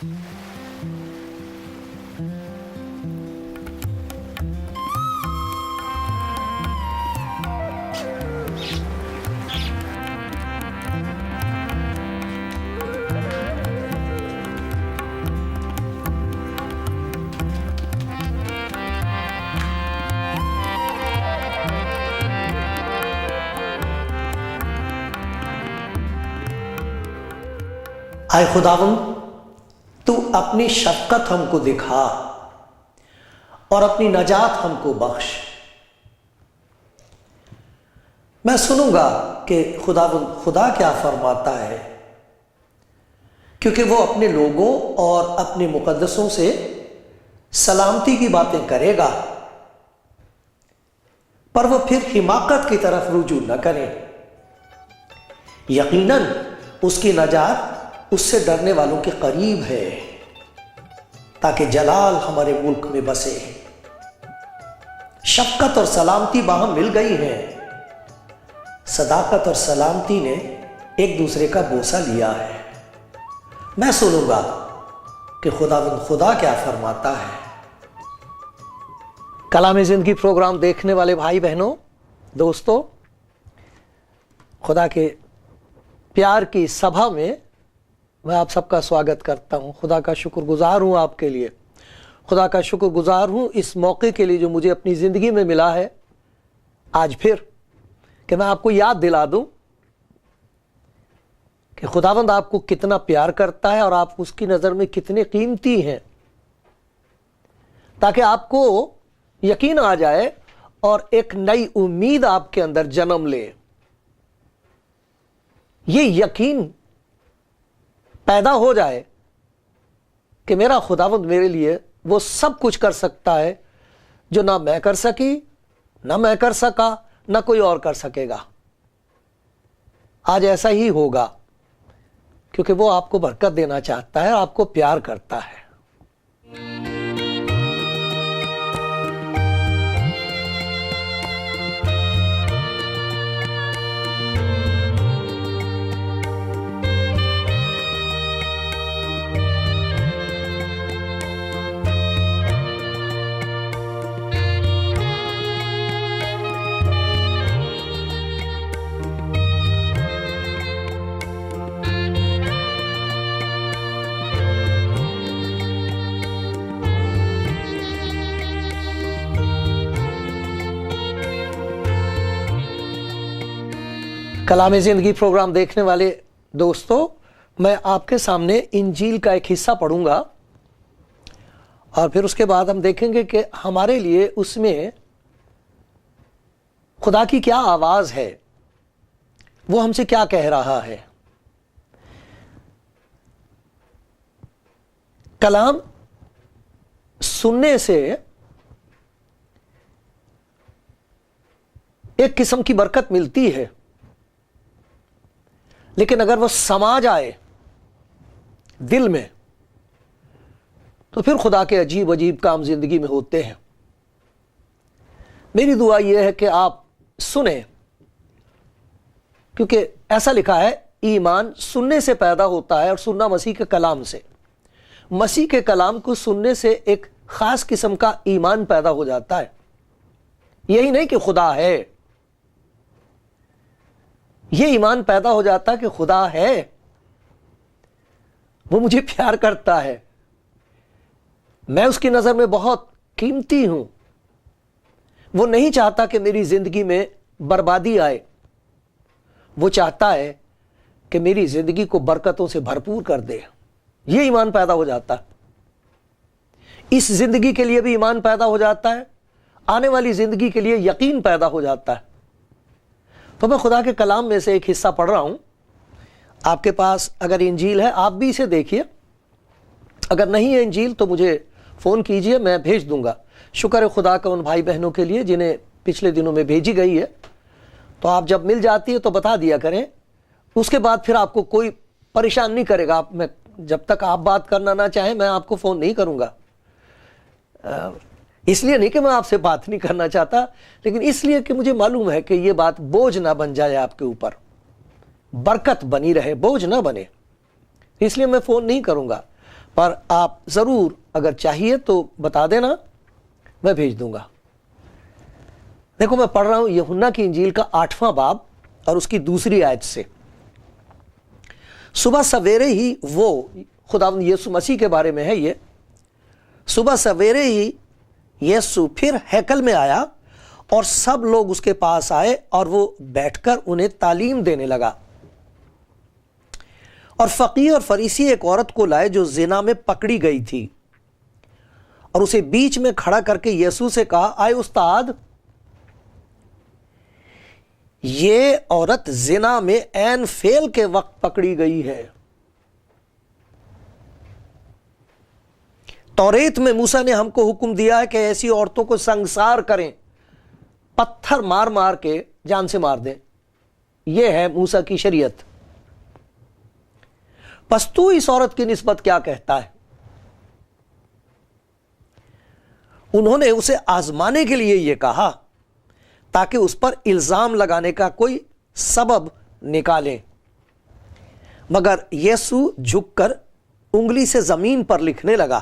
आए खुदावंद, तू अपनी शफकत हमको दिखा और अपनी नजात हमको बख्श। मैं सुनूंगा कि खुदावंद खुदा क्या फरमाता है, क्योंकि वो अपने लोगों और अपने मुकद्दसों से सलामती की बातें करेगा, पर वो फिर हिमाकत की तरफ रुजू न करे। यकीनन उसकी नजात उससे डरने वालों के करीब है, ताकि जलाल हमारे मुल्क में बसे। शफकत और सलामती बाहम मिल गई है। सदाकत और सलामती ने एक दूसरे का बोसा लिया है। मैं सुनूंगा कि खुदावंद खुदा क्या फरमाता है। कलाम जिंदगी प्रोग्राम देखने वाले भाई बहनों, दोस्तों, खुदा के प्यार की सभा में मैं आप सबका स्वागत करता हूं। खुदा का शुक्रगुजार हूं आपके लिए। खुदा का शुक्रगुजार हूं इस मौके के लिए जो मुझे अपनी ज़िंदगी में मिला है आज फिर, कि मैं आपको याद दिला दूं कि खुदावंद आपको कितना प्यार करता है और आप उसकी नज़र में कितने कीमती हैं, ताकि आपको यकीन आ जाए और एक नई उम्मीद आपके अंदर जन्म ले। ये यकीन पैदा हो जाए कि मेरा खुदावंद मेरे लिए वो सब कुछ कर सकता है जो ना मैं कर सकी, ना मैं कर सका, ना कोई और कर सकेगा। आज ऐसा ही होगा, क्योंकि वो आपको बरकत देना चाहता है, आपको प्यार करता है। कलाम ज़िंदगी प्रोग्राम देखने वाले दोस्तों, मैं आपके सामने इंजील का एक हिस्सा पढ़ूंगा और फिर उसके बाद हम देखेंगे कि हमारे लिए उसमें खुदा की क्या आवाज़ है, वो हमसे क्या कह रहा है। कलाम सुनने से एक किस्म की बरकत मिलती है, लेकिन अगर वो समा जाए दिल में तो फिर खुदा के अजीब अजीब काम जिंदगी में होते हैं। मेरी दुआ यह है कि आप सुने, क्योंकि ऐसा लिखा है ईमान सुनने से पैदा होता है और सुनना मसीह के कलाम से। मसीह के कलाम को सुनने से एक खास किस्म का ईमान पैदा हो जाता है। यही नहीं कि खुदा है, ये ईमान पैदा हो जाता है कि खुदा है, वो मुझे प्यार करता है, मैं उसकी नज़र में बहुत कीमती हूं। वो नहीं चाहता कि मेरी जिंदगी में बर्बादी आए, वो चाहता है कि मेरी जिंदगी को बरकतों से भरपूर कर दे। ये ईमान पैदा हो जाता है। इस जिंदगी के लिए भी ईमान पैदा हो जाता है, आने वाली जिंदगी के लिए यकीन पैदा हो जाता है। तो मैं खुदा के कलाम में से एक हिस्सा पढ़ रहा हूं। आपके पास अगर इंजील है आप भी इसे देखिए, अगर नहीं है इंजील तो मुझे फ़ोन कीजिए, मैं भेज दूंगा। शुक्र है खुदा का उन भाई बहनों के लिए जिन्हें पिछले दिनों में भेजी गई है। तो आप जब मिल जाती है तो बता दिया करें, उसके बाद फिर आपको कोई परेशान नहीं करेगा। मैं जब तक आप बात करना ना चाहें मैं आपको फ़ोन नहीं करूँगा। इसलिए नहीं कि मैं आपसे बात नहीं करना चाहता, लेकिन इसलिए कि मुझे मालूम है कि ये बात बोझ ना बन जाए आपके ऊपर, बरकत बनी रहे, बोझ ना बने। इसलिए मैं फ़ोन नहीं करूँगा। پر آپ ضرور اگر چاہیے تو بتا دینا، میں بھیج دوں گا۔ دیکھو میں پڑھ رہا ہوں یوحنا کی انجیل کا 8واں باب اور اس کی 2 آیت سے۔ صبح سویرے ہی، وہ خداوند یسوع مسیح کے بارے میں ہے یہ، صبح سویرے ہی یسوع پھر ہیکل میں آیا اور سب لوگ اس کے پاس آئے اور وہ بیٹھ کر انہیں تعلیم دینے لگا۔ اور فقیہ اور فریسی ایک عورت کو لائے جو زنا میں پکڑی گئی تھی، اور اسے بیچ میں کھڑا کر کے یسوع سے کہا، آئے استاد، یہ عورت زنا میں عین فعل کے وقت پکڑی گئی ہے۔ توریت میں موسیٰ نے ہم کو حکم دیا ہے کہ ایسی عورتوں کو سنگسار کریں، پتھر مار مار کے جان سے مار دیں۔ یہ ہے موسیٰ کی شریعت۔ پس تو اس عورت کی نسبت کیا کہتا ہے؟ انہوں نے اسے آزمانے کے لیے یہ کہا تاکہ اس پر الزام لگانے کا کوئی سبب نکالیں، مگر یسوع جھک کر انگلی سے زمین پر لکھنے لگا۔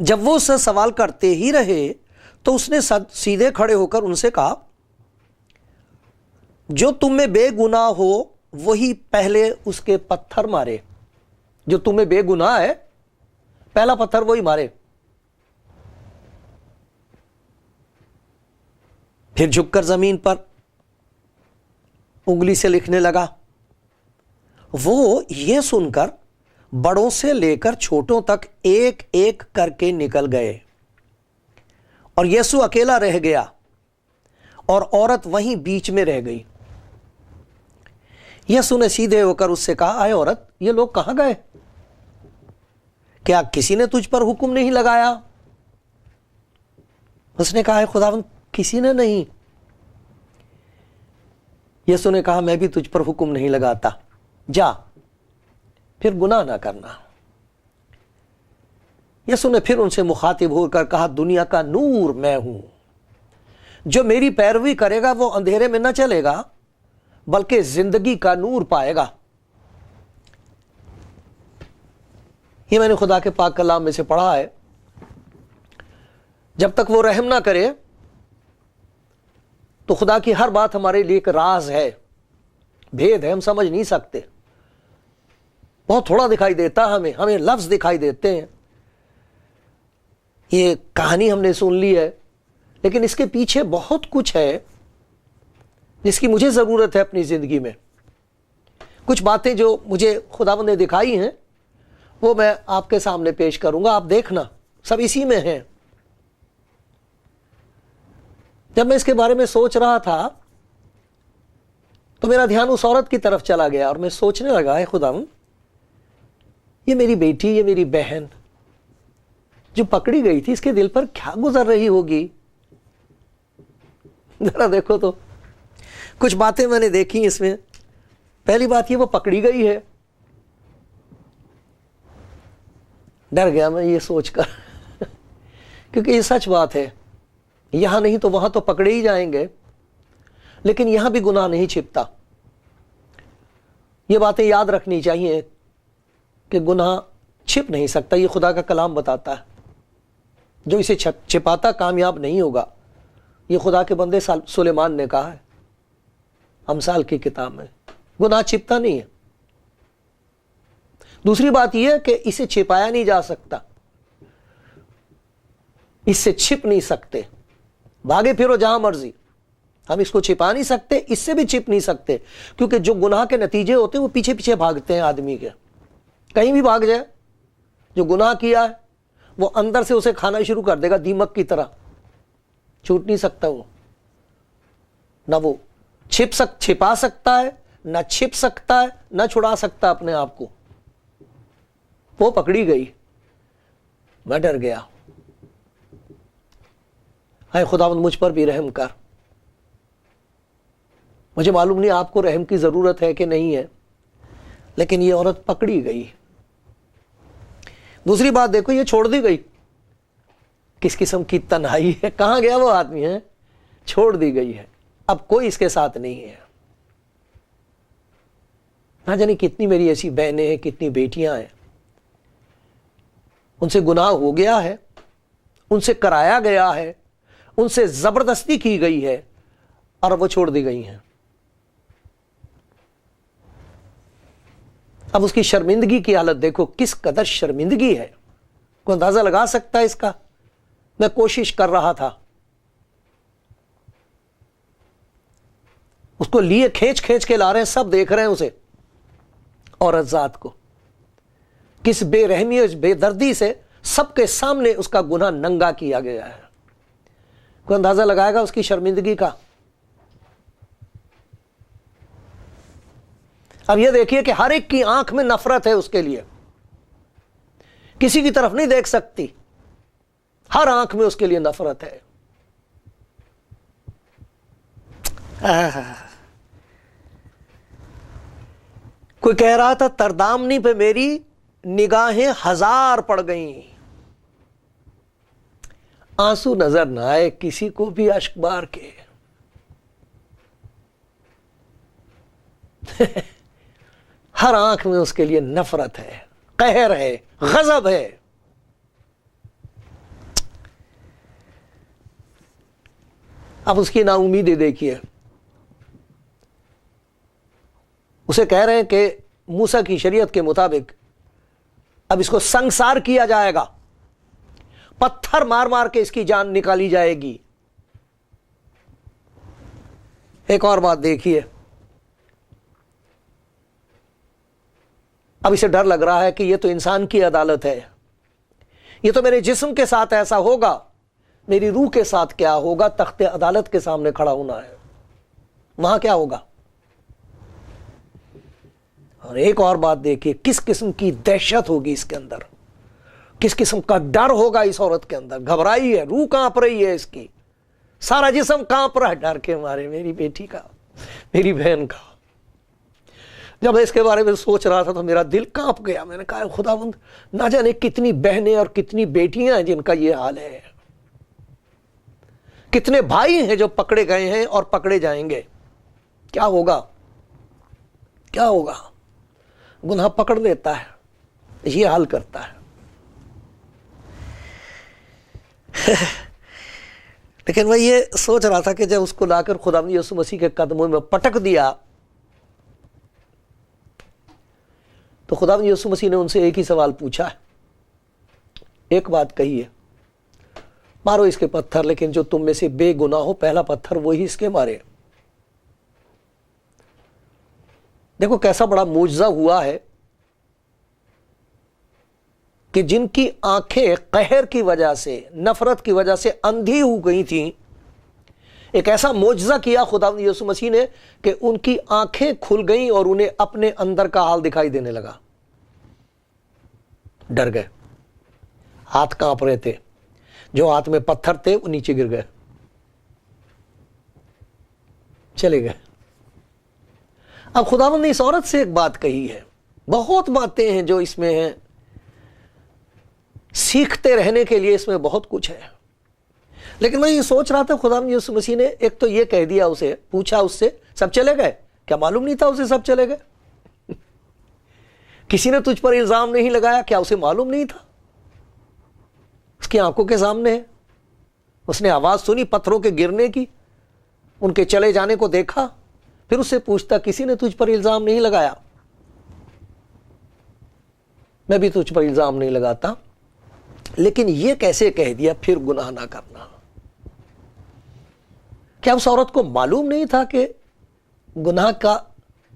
جب وہ اس سے سوال کرتے ہی رہے تو اس نے سیدھے کھڑے ہو کر ان سے کہا، جو تم میں بے گناہ ہو وہی پہلے اس کے پتھر مارے۔ جو تم میں بے گناہ ہے پہلا پتھر وہی مارے۔ پھر جھک کر زمین پر انگلی سے لکھنے لگا۔ وہ یہ سن کر بڑوں سے لے کر چھوٹوں تک ایک ایک کر کے نکل گئے، اور یسوع اکیلا رہ گیا اور عورت وہیں بیچ میں رہ گئی۔ یسوع نے سیدھے ہو کر اس سے کہا، آئے عورت، یہ لوگ کہاں گئے؟ کیا کسی نے تجھ پر حکم نہیں لگایا؟ اس نے کہا، ہے خداوند، کسی نے نہیں۔ یسوع نے کہا، میں بھی تجھ پر حکم نہیں لگاتا، جا پھر گناہ نہ کرنا۔ یسوع نے پھر ان سے مخاطب ہو کر کہا، دنیا کا نور میں ہوں، جو میری پیروی کرے گا وہ اندھیرے میں نہ چلے گا بلکہ زندگی کا نور پائے گا۔ یہ میں نے خدا کے پاک کلام میں سے پڑھا ہے۔ جب تک وہ رحم نہ کرے تو خدا کی ہر بات ہمارے لیے ایک راز ہے، بھید ہے، ہم سمجھ نہیں سکتے۔ بہت تھوڑا دکھائی دیتا ہمیں لفظ دکھائی دیتے ہیں، یہ کہانی ہم نے سن لی ہے، لیکن اس کے پیچھے بہت کچھ ہے جس کی مجھے ضرورت ہے اپنی زندگی میں۔ کچھ باتیں جو مجھے خداوند نے دکھائی ہیں وہ میں آپ کے سامنے پیش کروں گا، آپ دیکھنا، سب اسی میں ہیں۔ جب میں اس کے بارے میں سوچ رہا تھا تو میرا دھیان اس عورت کی طرف چلا گیا اور میں سوچنے لگا، ہے خداوند، یہ میری بیٹی، یہ میری بہن جو پکڑی گئی تھی، اس کے دل پر کیا گزر رہی ہوگی؟ ذرا دیکھو تو کچھ باتیں میں نے دیکھی اس میں۔ پہلی بات یہ، وہ پکڑی گئی ہے۔ ڈر گیا میں یہ سوچ کر کیونکہ یہ سچ بات ہے، یہاں نہیں تو وہاں تو پکڑے ہی جائیں گے، لیکن یہاں بھی گناہ نہیں چھپتا۔ یہ باتیں یاد رکھنی چاہیے کہ گناہ چھپ نہیں سکتا، یہ خدا کا کلام بتاتا ہے۔ جو اسے چھپاتا کامیاب نہیں ہوگا، یہ خدا کے بندے سلیمان نے کہا ہے امثال کی کتاب میں۔ گناہ چھپتا نہیں ہے۔ دوسری بات یہ ہے کہ اسے چھپایا نہیں جا سکتا، اس سے چھپ نہیں سکتے، بھاگے پھرو جہاں مرضی، ہم اس کو چھپا نہیں سکتے، اس سے بھی چھپ نہیں سکتے، کیونکہ جو گناہ کے نتیجے ہوتے ہیں وہ پیچھے پیچھے بھاگتے ہیں آدمی کے، کہیں بھی بھاگ جائے۔ جو گناہ کیا ہے وہ اندر سے اسے کھانا شروع کر دے گا، دیمک کی طرح، چھوٹ نہیں سکتا وہ، نہ وہ چھپا سکتا ہے، نہ چھپ سکتا ہے، نہ چھڑا سکتا اپنے آپ کو۔ وہ پکڑی گئی، میں ڈر گیا، اے خداوند مجھ پر بھی رحم کر۔ مجھے معلوم نہیں آپ کو رحم کی ضرورت ہے کہ نہیں ہے، لیکن یہ عورت پکڑی گئی۔ دوسری بات دیکھو، یہ چھوڑ دی گئی۔ کس قسم کی تنہائی ہے، کہاں گیا وہ آدمی ہے؟ چھوڑ دی گئی ہے، اب کوئی اس کے ساتھ نہیں ہے۔ نہ جانے کتنی میری ایسی بہنیں ہیں، کتنی بیٹیاں ہیں ان سے گناہ ہو گیا ہے، ان سے کرایا گیا ہے، ان سے زبردستی کی گئی ہے اور وہ چھوڑ دی گئی ہیں۔ اب اس کی شرمندگی کی حالت دیکھو، کس قدر شرمندگی ہے، کوئی اندازہ لگا سکتا ہے اس کا؟ میں کوشش کر رہا تھا، اس کو لیے کھینچ کھینچ کے لا رہے ہیں، سب دیکھ رہے ہیں اسے، عورت ذات کو، کس بے رحمی اور بے دردی سے سب کے سامنے اس کا گناہ ننگا کیا گیا ہے۔ کوئی اندازہ لگائے گا اس کی شرمندگی کا؟ اب یہ دیکھیے کہ ہر ایک کی آنکھ میں نفرت ہے اس کے لیے، کسی کی طرف نہیں دیکھ سکتی، ہر آنکھ میں اس کے لیے نفرت ہے۔ کوئی کہہ رہا تھا تردامنی پہ میری نگاہیں ہزار پڑ گئیں، آنسو نظر نہ آئے کسی کو بھی اشک بار کے۔ ہر آنکھ میں اس کے لیے نفرت ہے، قہر ہے، غضب ہے۔ اب اس کی نا امیدی دیکھیے، اسے کہہ رہے ہیں کہ موسیٰ کی شریعت کے مطابق اب اس کو سنگسار کیا جائے گا، پتھر مار مار کے اس کی جان نکالی جائے گی۔ ایک اور بات دیکھیے، اب اسے ڈر لگ رہا ہے کہ یہ تو انسان کی عدالت ہے، یہ تو میرے جسم کے ساتھ ایسا ہوگا، میری روح کے ساتھ کیا ہوگا؟ تخت عدالت کے سامنے کھڑا ہونا ہے، وہاں کیا ہوگا؟ اور ایک اور بات دیکھیے، کس قسم کی دہشت ہوگی اس کے اندر، کس قسم کا ڈر ہوگا اس عورت کے اندر، گھبرائی ہے، روح کانپ رہی ہے اس کی، سارا جسم کانپ رہا ہے ڈر کے مارے، میری بیٹی کا، میری بہن کا۔ جب میں اس کے بارے میں سوچ رہا تھا تو میرا دل کانپ گیا، میں نے کہا خداوند، نہ جانے کتنی بہنیں اور کتنی بیٹیاں ہیں جن کا یہ حال ہے، کتنے بھائی ہیں جو پکڑے گئے ہیں اور پکڑے جائیں گے، کیا ہوگا؟ کیا ہوگا؟ گناہ پکڑ لیتا ہے، یہ حال کرتا ہے۔ لیکن میں یہ سوچ رہا تھا کہ جب اس کو لا کر خداوند یسوع مسیح کے قدموں میں پٹک دیا تو خداوند یسوع مسیح نے ان سے ایک ہی سوال پوچھا ہے، ایک بات کہی ہے، مارو اس کے پتھر، لیکن جو تم میں سے بے گناہ ہو پہلا پتھر وہی اس کے مارے۔ دیکھو کیسا بڑا معجزہ ہوا ہے کہ جن کی آنکھیں قہر کی وجہ سے، نفرت کی وجہ سے اندھی ہو گئی تھیں، ایک ایسا معجزہ کیا خداوند یسوع مسیح نے کہ ان کی آنکھیں کھل گئیں اور انہیں اپنے اندر کا حال دکھائی دینے لگا۔ ڈر گئے، ہاتھ کانپ رہے تھے، جو ہاتھ میں پتھر تھے وہ نیچے گر گئے، چلے گئے۔ اب خداوند نے اس عورت سے ایک بات کہی ہے، بہت باتیں ہیں جو اس میں ہیں، سیکھتے رہنے کے لیے اس میں بہت کچھ ہے، لیکن میں یہ سوچ رہا تھا خداوند یسوع مسیح نے ایک تو یہ کہہ دیا، اسے پوچھا، اس سے سب چلے گئے؟ کیا معلوم نہیں تھا اسے سب چلے گئے؟ کسی نے تجھ پر الزام نہیں لگایا، کیا اسے معلوم نہیں تھا؟ اس کی آنکھوں کے سامنے ہے، اس نے آواز سنی پتھروں کے گرنے کی، ان کے چلے جانے کو دیکھا، پھر اس سے پوچھتا کسی نے تجھ پر الزام نہیں لگایا؟ میں بھی تجھ پر الزام نہیں لگاتا، لیکن یہ کیسے کہہ دیا پھر گناہ نہ کرنا؟ کیا اس عورت کو معلوم نہیں تھا کہ گناہ کا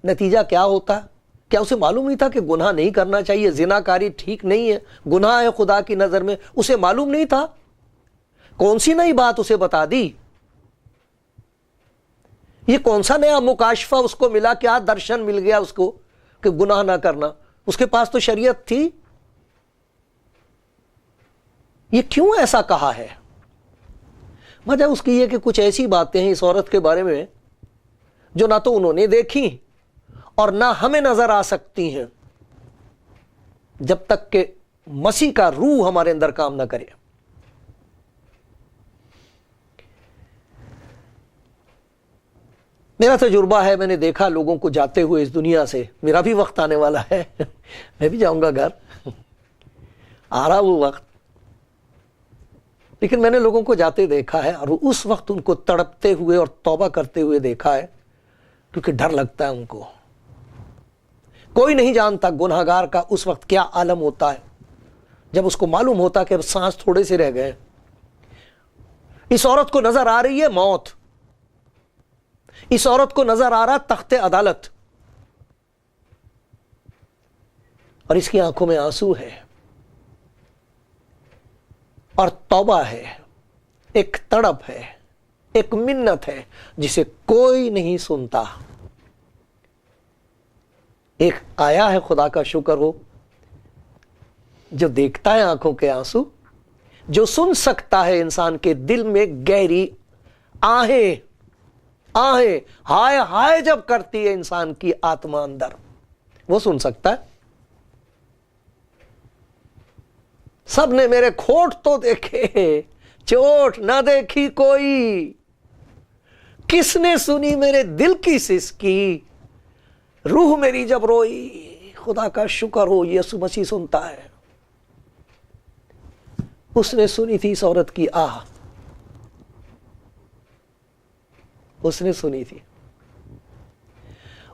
نتیجہ کیا ہوتا ہے؟ کیا اسے معلوم نہیں تھا کہ گناہ نہیں کرنا چاہیے، زنا کاری ٹھیک نہیں ہے، گناہ ہے خدا کی نظر میں؟ اسے معلوم نہیں تھا؟ کون سی نئی بات اسے بتا دی؟ یہ کون سا نیا مکاشفہ اس کو ملا، کیا درشن مل گیا اس کو کہ گناہ نہ کرنا؟ اس کے پاس تو شریعت تھی۔ یہ کیوں ایسا کہا ہے؟ وجہ اس کی یہ کہ کچھ ایسی باتیں ہیں اس عورت کے بارے میں جو نہ تو انہوں نے دیکھی اور نہ ہمیں نظر آ سکتی ہیں جب تک کہ مسیح کا روح ہمارے اندر کام نہ کرے۔ میرا تجربہ ہے، میں نے دیکھا لوگوں کو جاتے ہوئے اس دنیا سے، میرا بھی وقت آنے والا ہے، میں بھی جاؤں گا گھر، आ रहा वो वक्त, लेकिन मैंने लोगों को जाते देखा है और उस वक्त उनको तड़पते हुए और तौबा करते हुए देखा है, क्योंकि डर लगता है उनको। कोई नहीं जानता गुनहगार का उस वक्त क्या आलम होता है, जब उसको मालूम होता कि अब सांस थोड़े से रह गए। इस औरत को नजर आ रही है मौत, इस औरत को नजर आ रहा तख्ते अदालत, और इसकी आंखों में आंसू है और तौबा है, एक तड़प है, एक मिन्नत है जिसे कोई नहीं सुनता। एक आया है, खुदा का शुक्र हो, जो देखता है आंखों के आंसू, जो सुन सकता है इंसान के दिल में गहरी आहें आहें हाय हाय जब करती है इंसान की आत्मा अंदर, वो सुन सकता है। सबने मेरे खोट तो देखे, चोट ना देखी कोई, किसने सुनी मेरे दिल की सिसकी, रूह मेरी जब रोई। खुदा का शुक्र हो यीशु मसीह सुनता है। उसने सुनी थी इस औरत की आह, उसने सुनी थी,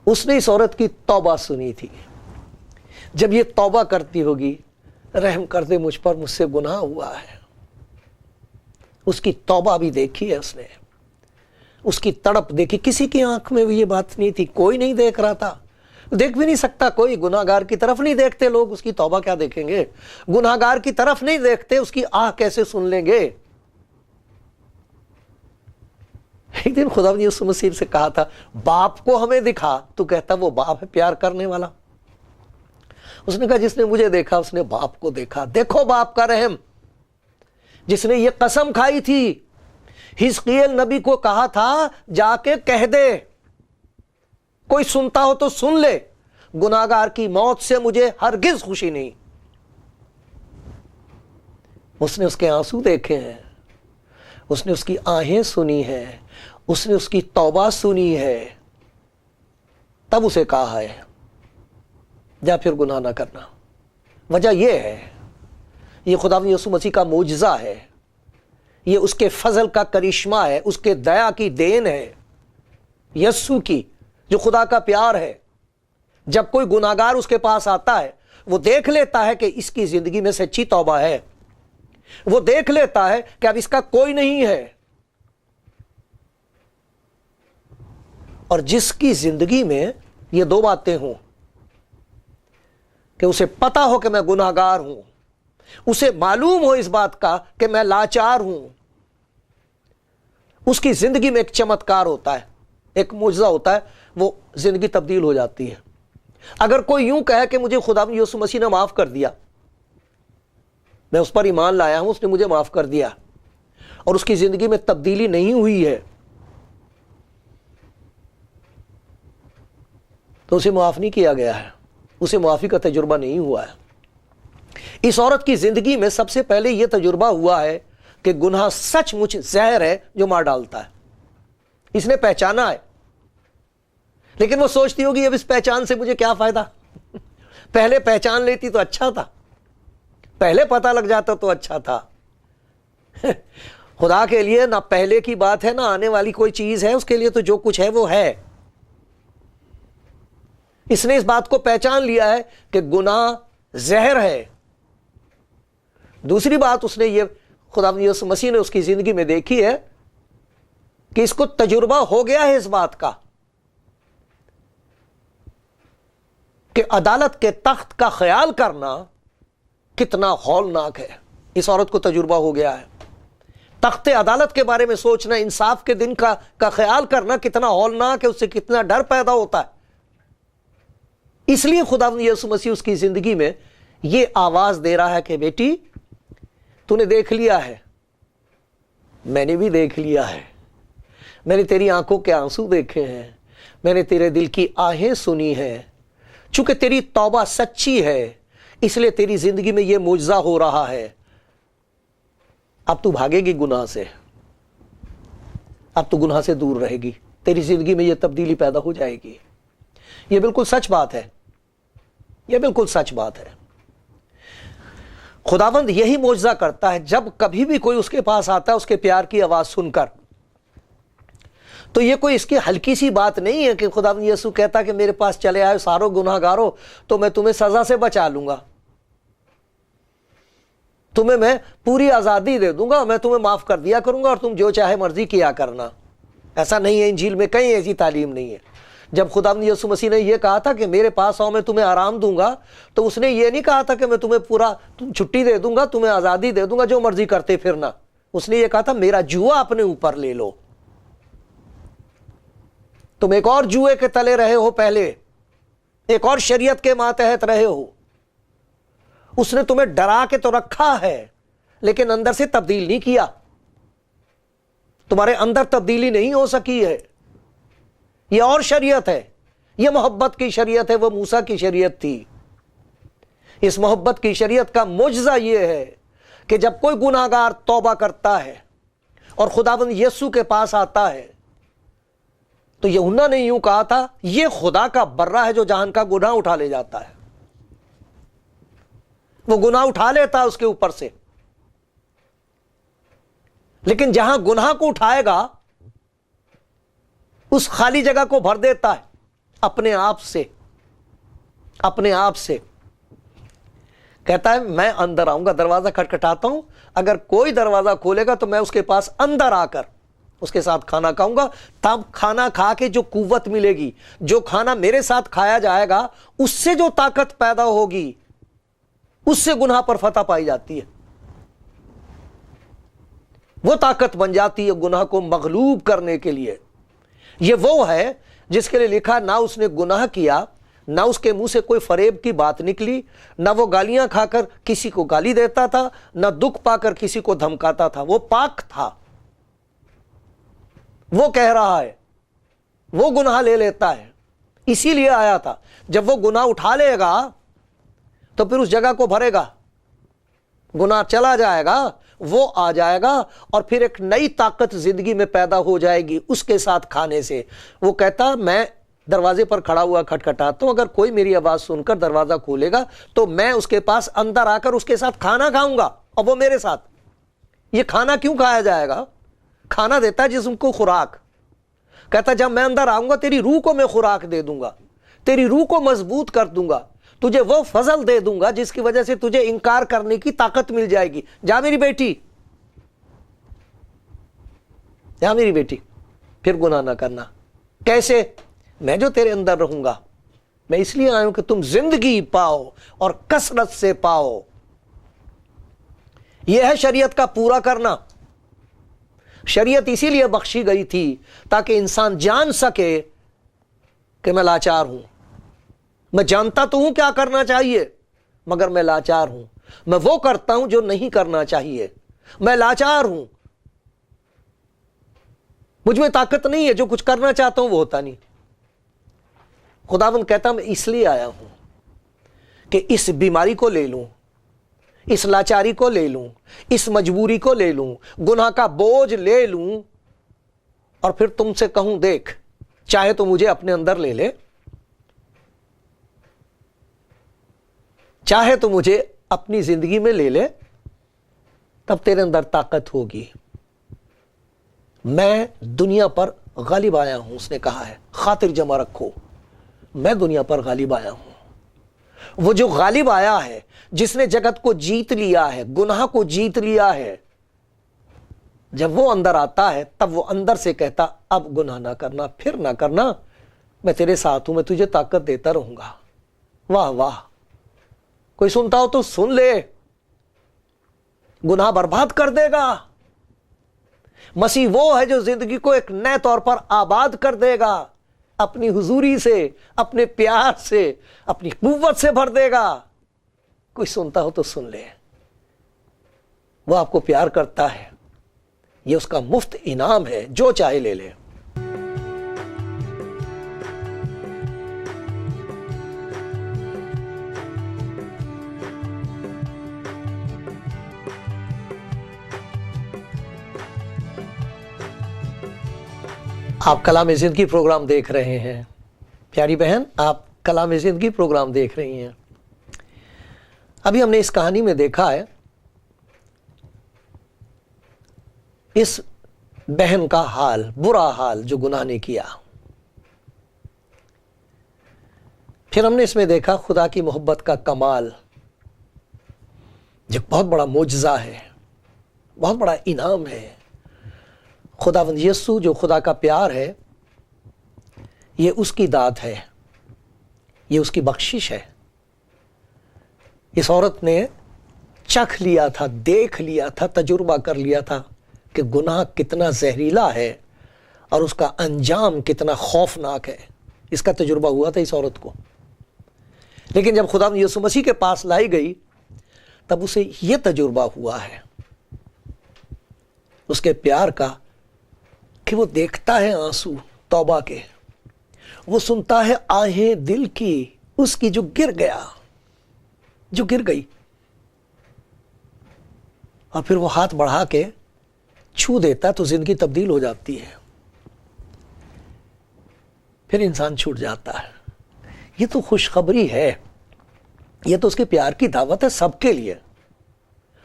उसने इस औरत की तौबा सुनी थी। जब ये तौबा करती होगी, रहम कर दे मुझ पर, मुझसे गुनाह हुआ है, उसकी तौबा भी देखी है उसने, उसकी तड़प देखी। किसी की आंख में भी ये बात नहीं थी, कोई नहीं देख रहा था, देख भी नहीं सकता कोई। गुनाहगार की तरफ नहीं देखते लोग, उसकी तौबा क्या देखेंगे? गुनाहगार की तरफ नहीं देखते, उसकी आह कैसे सुन लेंगे? एक दिन खुदा ने यीशु मसीह से कहा था, बाप को हमें दिखा। तू कहता वो बाप है प्यार करने वाला? उसने कहा जिसने मुझे देखा उसने बाप को देखा। देखो बाप का रहम, जिसने ये कसम खाई थी, हिजकिय्याल नबी को कहा था जाके कह दे, कोई सुनता हो तो सुन ले, गुनाहगार की मौत से मुझे हरगिज खुशी नहीं। उसने उसके आंसू देखे हैं, उसने उसकी आहें सुनी है, उसने उसकी तौबा सुनी है, तब उसे कहा है जा फिर गुनाह ना करना। वजह यह है, यह खुदा यीशु मसीह का मोजज़ा है, यह उसके फजल का करिश्मा है, उसके दया की देन है, यीशु की जो खुदा का प्यार है। जब कोई गुनाहगार उसके पास आता है, वो देख लेता है कि इसकी जिंदगी में सच्ची तौबा है, वो देख लेता है कि अब इसका कोई नहीं है। और जिसकी जिंदगी में ये दो बातें हों, कि उसे पता हो कि मैं गुनाहगार हूं, उसे मालूम हो इस बात का कि मैं लाचार हूं, उसकी जिंदगी में एक चमत्कार होता है, एक मुजज़ा होता है, वो जिंदगी तब्दील हो जाती है। अगर कोई यूं कहे कि मुझे खुदा यीशु मसीह ने माफ कर दिया, मैं उस पर ईमान लाया हूं, उसने मुझे माफ कर दिया, और उसकी जिंदगी में तब्दीली नहीं हुई है, तो उसे माफ नहीं किया गया है, उसे माफी का तजुर्बा नहीं हुआ है। इस औरत की जिंदगी में सबसे पहले यह तजुर्बा हुआ है कि गुनाह सचमुच जहर है जो मार डालता है। इसने पहचाना है, लेकिन वो सोचती होगी अब इस पहचान से मुझे क्या फायदा, पहले पहचान लेती तो अच्छा था, पहले पता लग जाता तो अच्छा था। खुदा के लिए ना पहले की बात है ना आने वाली कोई चीज है, उसके लिए तो जो कुछ है वो है। इसने इस बात को पहचान लिया है कि गुनाह जहर है। दूसरी बात उसने ये खुदा यीशु मसीह ने उसकी जिंदगी में देखी है कि इसको तजुर्बा हो गया है इस बात का कि अदालत के तख्त का ख्याल करना कितना हौलनाक है। इस औरत को तजुर्बा हो गया है। तख्ते अदालत के बारे में सोचना, इंसाफ के दिन का ख्याल करना कितना हौलनाक है, उससे कितना डर पैदा होता है। इसलिए खुदा यीशु मसीह उसकी जिंदगी में यह आवाज दे रहा है कि बेटी तूने देख लिया है, मैंने भी देख लिया है, मैंने तेरी आंखों के आंसू देखे हैं, मैंने तेरे दिल की आहें सुनी हैं। चूंकि तेरी तौबा सच्ची है इसलिए तेरी जिंदगी में यह मुजज़ा हो रहा है। अब तू भागेगी गुनाह से, अब तू गुनाह से दूर रहेगी, तेरी जिंदगी में यह तब्दीली पैदा हो जाएगी। यह बिल्कुल सच बात है, यह बिल्कुल सच बात है। खुदावंद यही मोजज़ा करता है, जब कभी भी कोई उसके पास आता है उसके प्यार की आवाज़ सुनकर, तो ये कोई इसकी हल्की सी बात नहीं है कि खुदावंद यीशु कहता कि मेरे पास चले आए सारो गुनाहगारों तो मैं तुम्हें सज़ा से बचा लूँगा, तुम्हें मैं पूरी आज़ादी दे दूंगा, मैं तुम्हें माफ़ कर दिया करूंगा और तुम जो चाहे मर्जी किया करना। ऐसा नहीं है, इंजील में कहीं ऐसी तालीम नहीं है। जब खुदावंद यीशु मसीह ने यह कहा था कि मेरे पास आओ मैं तुम्हें आराम दूंगा, तो उसने ये नहीं कहा था कि मैं तुम्हें पूरा छुट्टी दे दूंगा, तुम्हें आज़ादी दे दूंगा, जो मर्जी करते फिरना। उसने ये कहा था मेरा जुआ अपने ऊपर ले लो। तुम एक और जुए के तले रहे हो, पहले एक और शरीयत के मातहत रहे हो। उसने तुम्हें डरा के तो रखा है लेकिन अंदर से तब्दील नहीं किया, तुम्हारे अंदर तब्दीली नहीं हो सकी है। यह और शरीयत है, यह मोहब्बत की शरीयत है, वो मूसा की शरीयत थी। इस मोहब्बत की शरीयत का मुजज़ा यह है कि जब कोई गुनाहगार तौबा करता है और खुदावंद यीशु के पास आता है, तो यूहन्ना ने यूं कहा था यह खुदा का बर्रा है जो जहान का गुनाह उठा ले जाता है। वो गुनाह उठा लेता है उसके ऊपर से, लेकिन जहां गुनाह को उठाएगा उस खाली जगह को भर देता है अपने आप से। अपने आप से कहता है मैं अंदर आऊंगा, दरवाजा खटखटाता हूं, अगर कोई दरवाजा खोलेगा तो मैं उसके पास अंदर आकर उसके साथ खाना खाऊंगा। तब खाना खा के जो कुव्वत मिलेगी, जो खाना मेरे साथ खाया जाएगा, उससे जो ताकत पैदा होगी, उससे गुनाह पर फतह पाई जाती है। वो ताकत बन जाती है गुनाह को मगलूब करने के लिए। ये वो है जिसके लिए लिखा ना उसने गुनाह किया, ना उसके मुंह से कोई फरेब की बात निकली, ना वो गालियां खाकर किसी को गाली देता था, ना दुख पाकर किसी को धमकाता था। वो पाक था। वो कह रहा है वो गुनाह ले लेता है, इसीलिए आया था। जब वो गुनाह उठा लेगा तो फिर उस जगह को भरेगा, गुनाह चला जाएगा, वो आ जाएगा और फिर एक नई ताकत जिंदगी में पैदा हो जाएगी उसके साथ खाने से। वो कहता मैं दरवाजे पर खड़ा हुआ खटखटाता हूं, अगर कोई मेरी आवाज सुनकर दरवाजा खोलेगा तो मैं उसके पास अंदर आकर उसके साथ खाना खाऊंगा और वो मेरे साथ। ये खाना क्यों खाया जाएगा? खाना देता है जिस्म को खुराक। कहता जब मैं अंदर आऊंगा तेरी रूह को मैं खुराक दे दूंगा, तेरी रूह को मजबूत कर दूंगा, तुझे वो फजल दे दूंगा जिसकी वजह से तुझे इनकार करने की ताकत मिल जाएगी। जा मेरी बेटी, जा मेरी बेटी, फिर गुनाह ना करना। कैसे? मैं जो तेरे अंदर रहूंगा। मैं इसलिए आया हूं कि तुम जिंदगी पाओ और कसरत से पाओ। यह है शरीयत का पूरा करना। शरीयत इसीलिए बख्शी गई थी ताकि इंसान जान सके कि मैं लाचार हूं। मैं जानता तो हूं क्या करना चाहिए, मगर मैं लाचार हूं। मैं वो करता हूं जो नहीं करना चाहिए। मैं लाचार हूं, मुझ में ताकत नहीं है, जो कुछ करना चाहता हूं वो होता नहीं। खुदावंद कहता मैं इसलिए आया हूं कि इस बीमारी को ले लूं, इस लाचारी को ले लूं, इस मजबूरी को ले लूं, गुनाह का बोझ ले लूं और फिर तुमसे कहूं देख, चाहे तो मुझे अपने अंदर ले ले, चाहे तो मुझे अपनी जिंदगी में ले ले, तब तेरे अंदर ताकत होगी। मैं दुनिया पर गालिब आया हूं, उसने कहा है, खातिर जमा रखो, मैं दुनिया पर गालिब आया हूं। वो जो गालिब आया है, जिसने जगत को जीत लिया है, गुनाह को जीत लिया है, जब वो अंदर आता है तब वो अंदर से कहता अब गुनाह ना करना, फिर ना करना, मैं तेरे साथ हूं, मैं तुझे ताकत देता रहूंगा। वाह वाह, कोई सुनता हो तो सुन ले। गुनाह बर्बाद कर देगा। मसीह वो है जो जिंदगी को एक नए तौर पर आबाद कर देगा, अपनी हुजूरी से, अपने प्यार से, अपनी कुव्वत से भर देगा। कोई सुनता हो तो सुन ले। वो आपको प्यार करता है, ये उसका मुफ्त इनाम है, जो चाहे ले ले। आप कलाम ज़िंदगी प्रोग्राम देख रहे हैं। प्यारी बहन, आप कलाम ज़िंदगी प्रोग्राम देख रही हैं। अभी हमने इस कहानी में देखा है اس بہن کا حال، برا حال جو گناہ نے کیا. پھر ہم نے اس میں دیکھا خدا کی محبت کا کمال، جو بہت بڑا معجزہ ہے، بہت بڑا انعام ہے. خداوند یسوع جو خدا کا پیار ہے، یہ اس کی داد ہے، یہ اس کی بخشش ہے. اس عورت نے چکھ لیا تھا، دیکھ لیا تھا، تجربہ کر لیا تھا کہ گناہ کتنا زہریلا ہے اور اس کا انجام کتنا خوفناک ہے. اس کا تجربہ ہوا تھا اس عورت کو. لیکن جب خداوند یسوع مسیح کے پاس لائی گئی تب اسے یہ تجربہ ہوا ہے اس کے پیار کا، کہ وہ دیکھتا ہے آنسو توبہ کے، وہ سنتا ہے آہیں دل کی اس کی جو گر گئی، اور پھر وہ ہاتھ بڑھا کے چھو دیتا ہے تو زندگی تبدیل ہو جاتی ہے، پھر انسان چھوٹ جاتا ہے. یہ تو خوشخبری ہے، یہ تو اس کے پیار کی دعوت ہے سب کے لیے.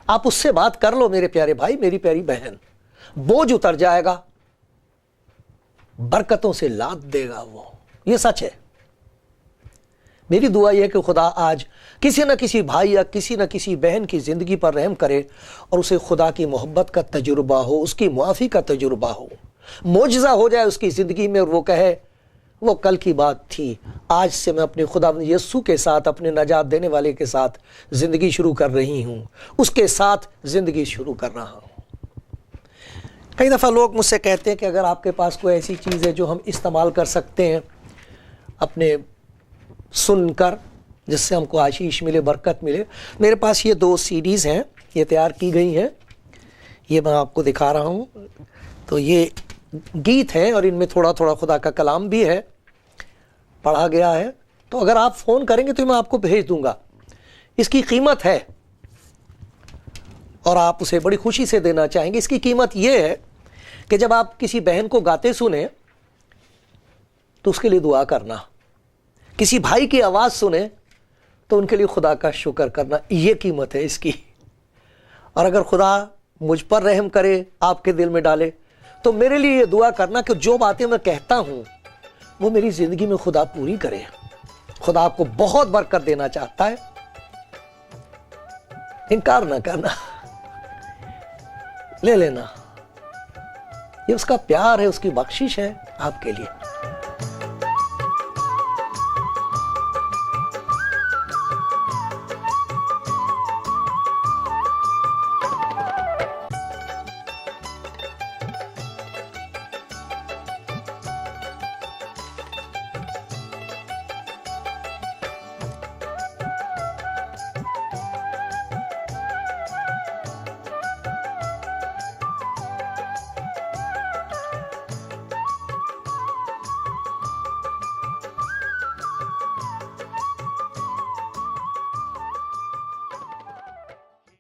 آپ اس سے بات کر لو میرے پیارے بھائی، میری پیاری بہن، بوجھ اتر جائے گا، برکتوں سے لاد دے گا وہ. یہ سچ ہے. میری دعا یہ ہے کہ خدا آج کسی نہ کسی بھائی یا کسی نہ کسی بہن کی زندگی پر رحم کرے اور اسے خدا کی محبت کا تجربہ ہو، اس کی معافی کا تجربہ ہو، معجزہ ہو جائے اس کی زندگی میں، اور وہ کہے وہ کل کی بات تھی، آج سے میں اپنے خداوند یسوع کے ساتھ، اپنے نجات دینے والے کے ساتھ زندگی شروع کر رہی ہوں، اس کے ساتھ زندگی شروع کر رہا ہوں. کئی دفعہ لوگ مجھ سے کہتے ہیں کہ اگر آپ کے پاس کوئی ایسی چیز ہے جو ہم استعمال کر سکتے ہیں اپنے سن کر، جس سے ہم کو آشیش ملے، برکت ملے. میرے پاس یہ 2 CDs ہیں، یہ تیار کی گئی ہیں، یہ میں آپ کو دکھا رہا ہوں. تو یہ گیت ہیں اور ان میں تھوڑا تھوڑا خدا کا کلام بھی ہے، پڑھا گیا ہے. تو اگر آپ فون کریں گے تو میں آپ کو بھیج دوں گا. اس کی قیمت ہے اور آپ اسے بڑی خوشی سے دینا چاہیں گے. اس کی قیمت یہ ہے کہ جب آپ کسی بہن کو گاتے سنیں تو اس کے لیے دعا کرنا، کسی بھائی کی آواز سنیں تو ان کے لیے خدا کا شکر کرنا. یہ قیمت ہے اس کی. اور اگر خدا مجھ پر رحم کرے، آپ کے دل میں ڈالے، تو میرے لیے یہ دعا کرنا کہ جو باتیں میں کہتا ہوں وہ میری زندگی میں خدا پوری کرے. خدا آپ کو بہت برکت دینا چاہتا ہے. انکار نہ کرنا، لے لینا. یہ اس کا پیار ہے، اس کی بخشش ہے آپ کے لیے.